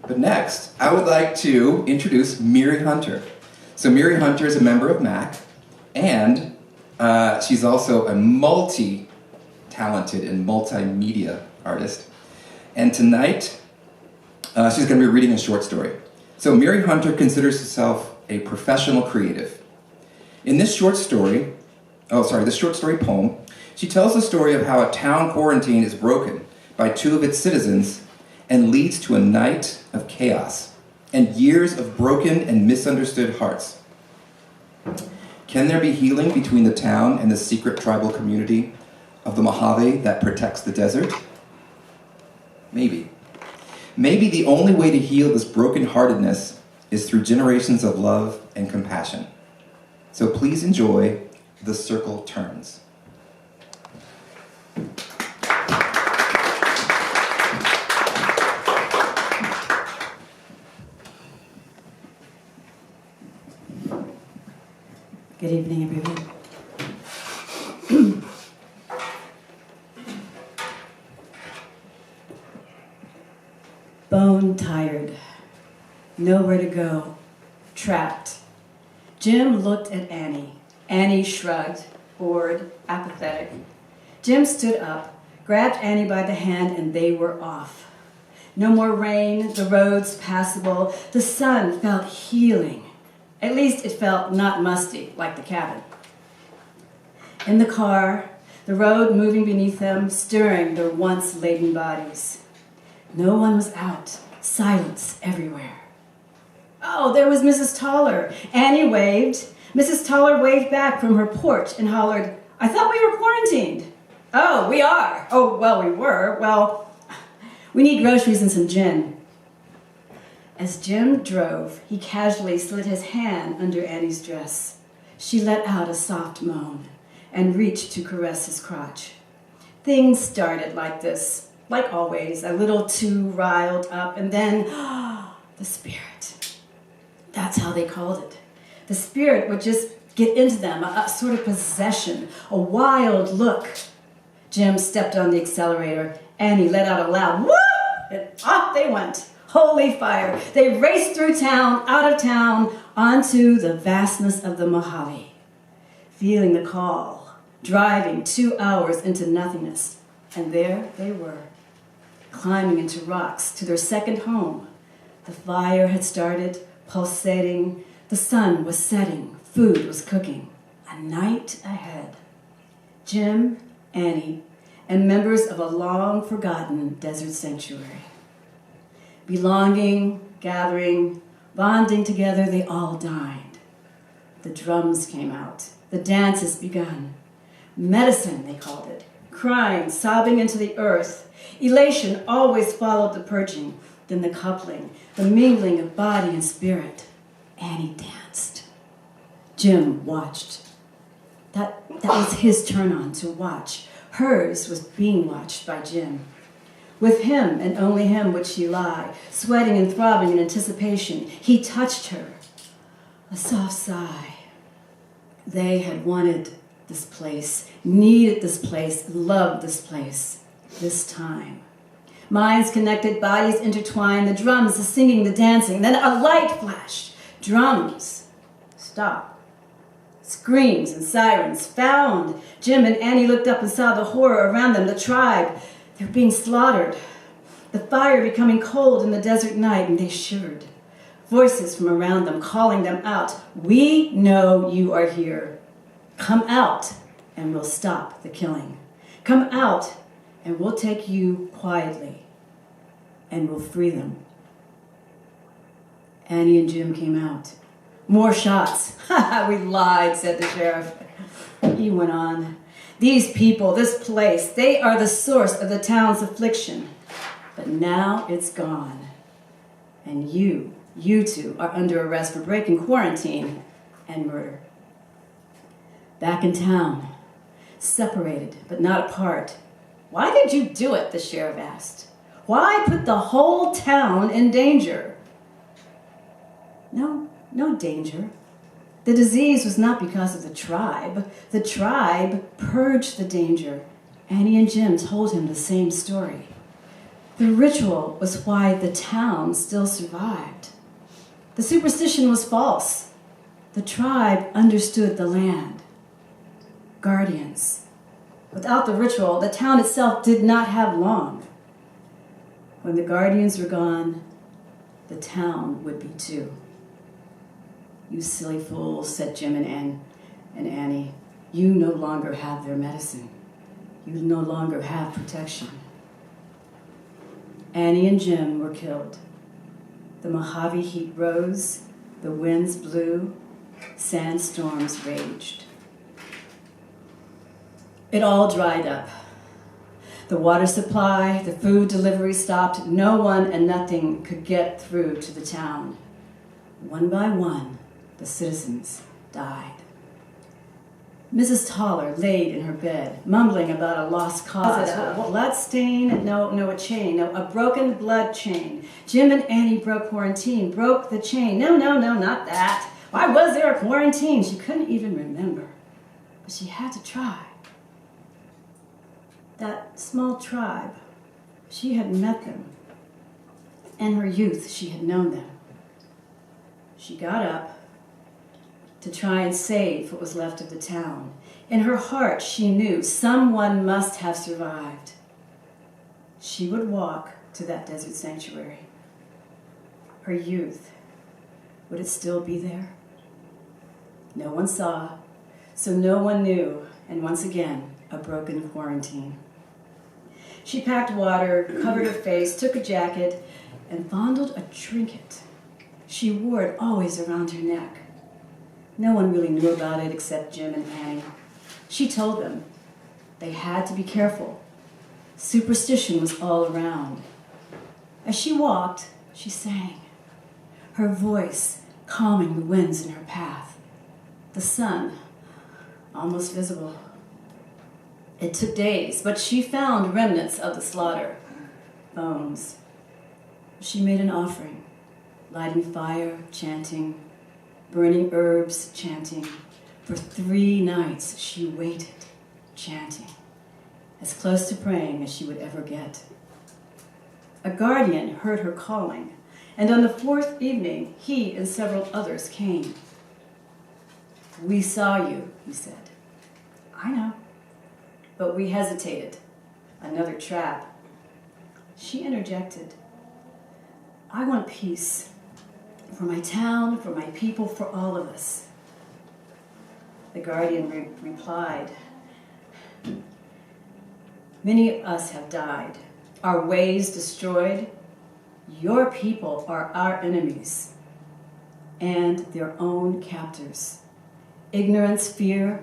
But next, I would like to introduce Miri Hunter. So Miri Hunter is a member of MACC, and she's also a multi-talented and multimedia artist. And tonight, she's going to be reading a short story. So Miri Hunter considers herself a professional creative. In this short story poem, she tells the story of how a town quarantine is broken by two of its citizens and leads to a night of chaos and years of broken and misunderstood hearts. Can there be healing between the town and the secret tribal community of the Mojave that protects the desert? Maybe. Maybe the only way to heal this brokenheartedness is through generations of love and compassion. So please enjoy The Circle Turns. Good evening, everyone. Bone tired, nowhere to go, trapped. Jim looked at Annie. Annie shrugged, bored, apathetic. Jim stood up, grabbed Annie by the hand, and they were off. No more rain, the roads passable. The sun felt healing. At least it felt not musty, like the cabin. In the car, the road moving beneath them, stirring their once laden bodies. No one was out. Silence everywhere. Oh, there was Mrs. Toller. Annie waved. Mrs. Toller waved back from her porch and hollered, "I thought we were quarantined." "Oh, we are." "Oh, well, we were. Well, we need groceries and some gin." As Jim drove, he casually slid his hand under Annie's dress. She let out a soft moan and reached to caress his crotch. Things started like this, like always, a little too riled up, and then, the spirit. That's how they called it. The spirit would just get into them, a sort of possession, a wild look. Jim stepped on the accelerator. Annie let out a loud whoop, and off they went. Holy fire. They raced through town, out of town, onto the vastness of the Mojave. Feeling the call, driving 2 hours into nothingness. And there they were, climbing into rocks to their second home. The fire had started, pulsating. The sun was setting. Food was cooking. A night ahead. Jim, Annie, and members of a long-forgotten desert sanctuary. Belonging, gathering, bonding together, they all dined. The drums came out. The dances begun. Medicine, they called it. Crying, sobbing into the earth. Elation always followed the purging, then the coupling, the mingling of body and spirit. Annie danced. Jim watched. That was his turn on to watch. Hers was being watched by Jim. With him and only him would she lie, sweating and throbbing in anticipation. He touched her. A soft sigh. They had wanted this place, needed this place, loved this place, this time. Minds connected, bodies intertwined, the drums, the singing, the dancing. Then a light flashed. Drums. Stop. Screams and sirens found. Jim and Annie looked up and saw the horror around them, the tribe. They're being slaughtered. The fire becoming cold in the desert night, and they shivered. Voices from around them calling them out. "We know you are here. Come out, and we'll stop the killing. Come out, and we'll take you quietly, and we'll free them." Annie and Jim came out. "More shots." "Ha ha, we lied," said the sheriff. He went on. "These people, this place, they are the source of the town's affliction. But now it's gone. And you two are under arrest for breaking quarantine and murder." Back in town, separated but not apart. "Why did you do it?" the sheriff asked. "Why put the whole town in danger?" No danger. The disease was not because of the tribe. The tribe purged the danger. Annie and Jim told him the same story. The ritual was why the town still survived. The superstition was false. The tribe understood the land. Guardians. Without the ritual, the town itself did not have long. When the guardians were gone, the town would be too. "You silly fools," said Jim and Annie. "You no longer have their medicine. You no longer have protection." Annie and Jim were killed. The Mojave heat rose, the winds blew, sandstorms raged. It all dried up. The water supply, the food delivery stopped. No one and nothing could get through to the town. One by one, the citizens died. Mrs. Toller laid in her bed, mumbling about a lost cause. A blood stain? No, a chain. No, a broken blood chain. Jim and Annie broke quarantine, broke the chain. No, not that. Why was there a quarantine? She couldn't even remember. But she had to try. That small tribe, she had met them. In her youth, she had known them. She got up to try and save what was left of the town. In her heart, she knew someone must have survived. She would walk to that desert sanctuary. Her youth, would it still be there? No one saw, so no one knew, and once again, a broken quarantine. She packed water, covered her face, took a jacket, and fondled a trinket. She wore it always around her neck. No one really knew about it except Jim and Annie. She told them they had to be careful. Superstition was all around. As she walked, she sang, her voice calming the winds in her path. The sun, almost visible. It took days, but she found remnants of the slaughter, bones. She made an offering, lighting fire, chanting, burning herbs, chanting. For 3 nights she waited, chanting, as close to praying as she would ever get. A guardian heard her calling, and on the 4th evening, he and several others came. "We saw you," he said. "I know, but we hesitated. Another trap." She interjected, "I want peace. For my town, for my people, for all of us." The guardian replied, "Many of us have died, our ways destroyed. Your people are our enemies and their own captors. Ignorance, fear,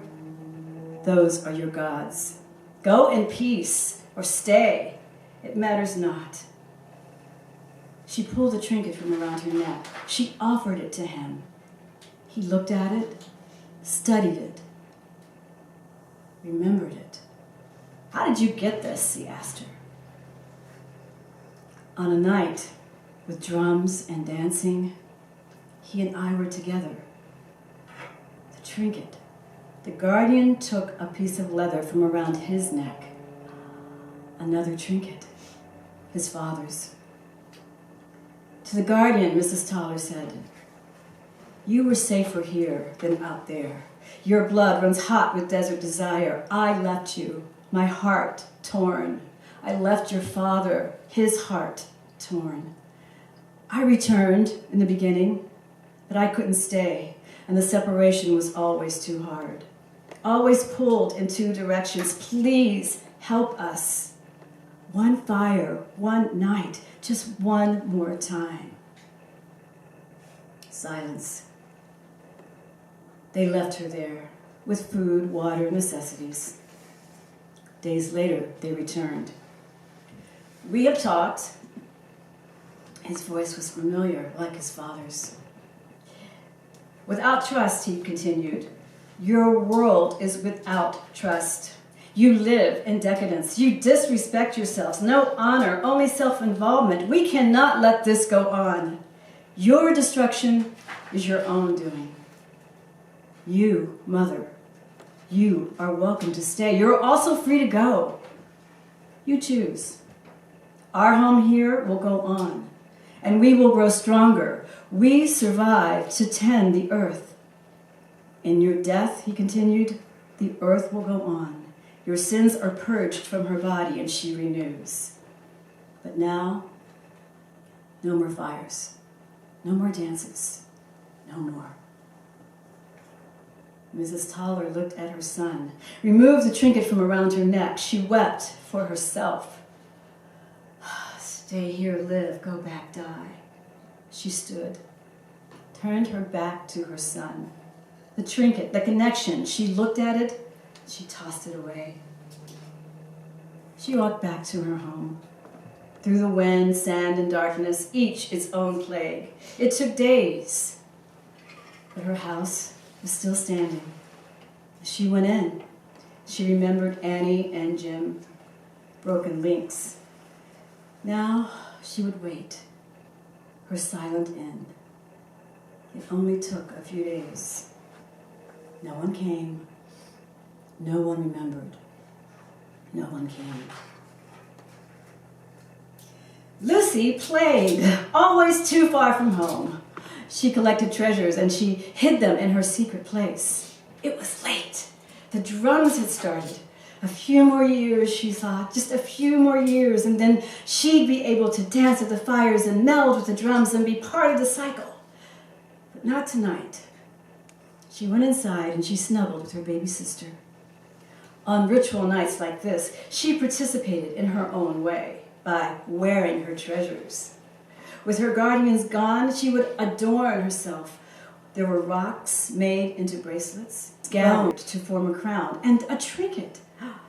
those are your gods. Go in peace or stay, it matters not." She pulled a trinket from around her neck. She offered it to him. He looked at it, studied it, remembered it. "How did you get this?" he asked her. On a night with drums and dancing, he and I were together. The trinket. The guardian took a piece of leather from around his neck. Another trinket, his father's. To the guardian, Mrs. Toller said, "You were safer here than out there. Your blood runs hot with desert desire. I left you, my heart torn. I left your father, his heart torn. I returned in the beginning, but I couldn't stay, and the separation was always too hard. Always pulled in 2 directions. Please help us. One fire, one night, just one more time." Silence. They left her there with food, water, necessities. Days later, they returned. "We have talked." His voice was familiar, like his father's. "Without trust," he continued, "your world is without trust. You live in decadence. You disrespect yourselves. No honor, only self-involvement. We cannot let this go on. Your destruction is your own doing. You, mother, you are welcome to stay. You're also free to go. You choose. Our home here will go on, and we will grow stronger. We survive to tend the earth. In your death, he continued, the earth will go on. Your sins are purged from her body, and she renews. But now, no more fires, no more dances, no more. Mrs. Toller looked at her son, removed the trinket from around her neck. She wept for herself. Stay here, live, go back, die. She stood, turned her back to her son. The trinket, the connection, she looked at it, she tossed it away. She walked back to her home. Through the wind, sand, and darkness, each its own plague. It took days, but her house was still standing. As she went in, she remembered Annie and Jim, broken links. Now she would wait, her silent end. It only took a few days. No one came, no one remembered, no one came. Lucy played, always too far from home. She collected treasures and she hid them in her secret place. It was late. The drums had started. A few more years, she thought, just a few more years, and then she'd be able to dance at the fires and meld with the drums and be part of the cycle. But not tonight. She went inside and she snuggled with her baby sister. On ritual nights like this, she participated in her own way by wearing her treasures. With her guardians gone, she would adorn herself. There were rocks made into bracelets, gowned to form a crown, and a trinket,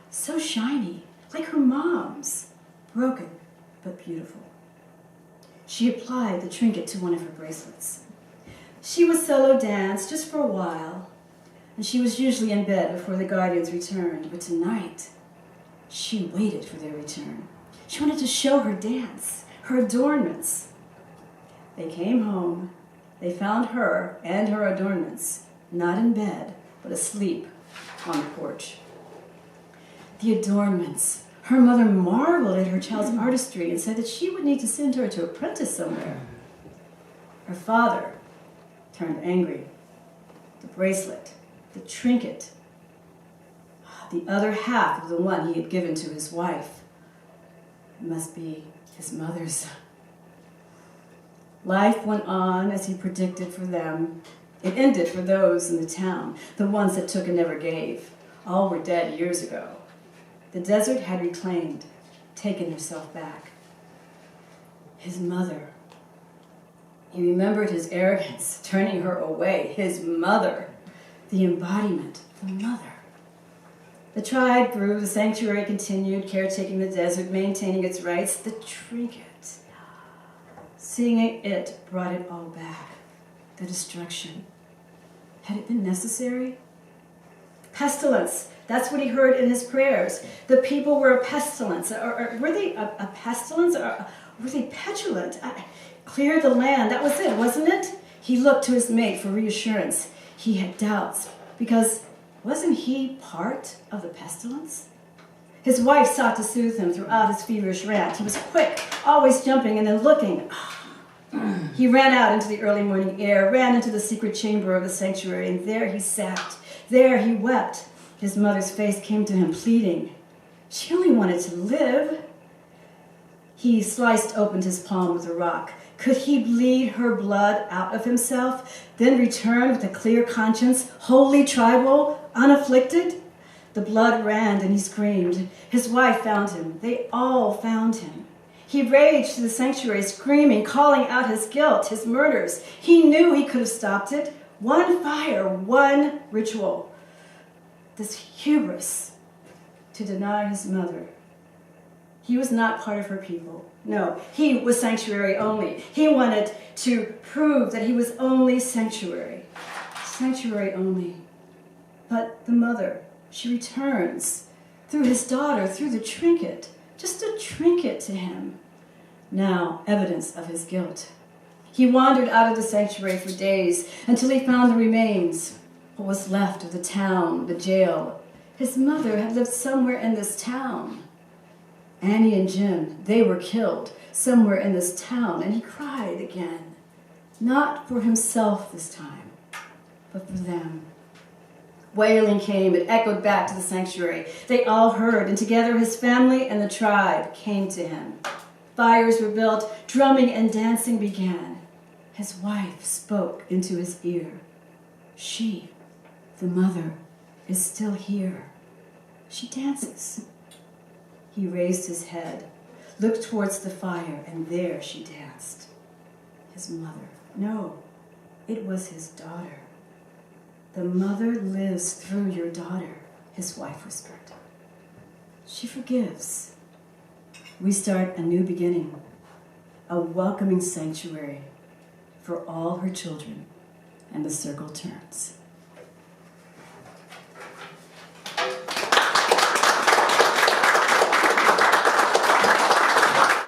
so shiny, like her mom's, broken but beautiful. She applied the trinket to one of her bracelets. She would solo dance just for a while, and she was usually in bed before the guardians returned, but tonight, she waited for their return. She wanted to show her dance, her adornments. They came home. They found her and her adornments, not in bed, but asleep on the porch. The adornments. Her mother marveled at her child's artistry and said that she would need to send her to apprentice somewhere. Her father turned angry. The bracelet, the trinket, the other half of the one he had given to his wife. It must be his mother's. Life went on as he predicted for them. It ended for those in the town, the ones that took and never gave. All were dead years ago. The desert had reclaimed, taken herself back. His mother. He remembered his arrogance, turning her away. His mother, the embodiment, the mother. The tribe grew, the sanctuary continued, caretaking the desert, maintaining its rights. The trinket. Seeing it brought it all back. The destruction. Had it been necessary? Pestilence. That's what he heard in his prayers. The people were a pestilence. Or were they a pestilence? Or were they petulant? Clear the land. That was it, wasn't it? He looked to his mate for reassurance. He had doubts because wasn't he part of the pestilence? His wife sought to soothe him throughout his feverish rant. He was quick, always jumping and then looking. He ran out into the early morning air, ran into the secret chamber of the sanctuary, and there he sat. There he wept. His mother's face came to him, pleading. She only wanted to live. He sliced open his palm with a rock. Could he bleed her blood out of himself, then return with a clear conscience, wholly tribal, unafflicted? The blood ran and he screamed. His wife found him. They all found him. He raged to the sanctuary, screaming, calling out his guilt, his murders. He knew he could have stopped it. One fire, one ritual. This hubris to deny his mother. He was not part of her people. No, he was sanctuary only. He wanted to prove that he was only sanctuary. Sanctuary only. But the mother, she returns through his daughter, through the trinket. Just a trinket to him. Now, evidence of his guilt. He wandered out of the sanctuary for days until he found the remains. What was left of the town, the jail. His mother had lived somewhere in this town. Annie and Jim, they were killed somewhere in this town, and he cried again. Not for himself this time, but for them. Wailing came, it echoed back to the sanctuary. They all heard, and together his family and the tribe came to him. Fires were built, drumming and dancing began. His wife spoke into his ear. She, the mother, is still here. She dances. He raised his head, looked towards the fire, and there she danced. His mother. No, it was his daughter. The mother lives through your daughter, his wife whispered. She forgives. We start a new beginning, a welcoming sanctuary for all her children, and the circle turns.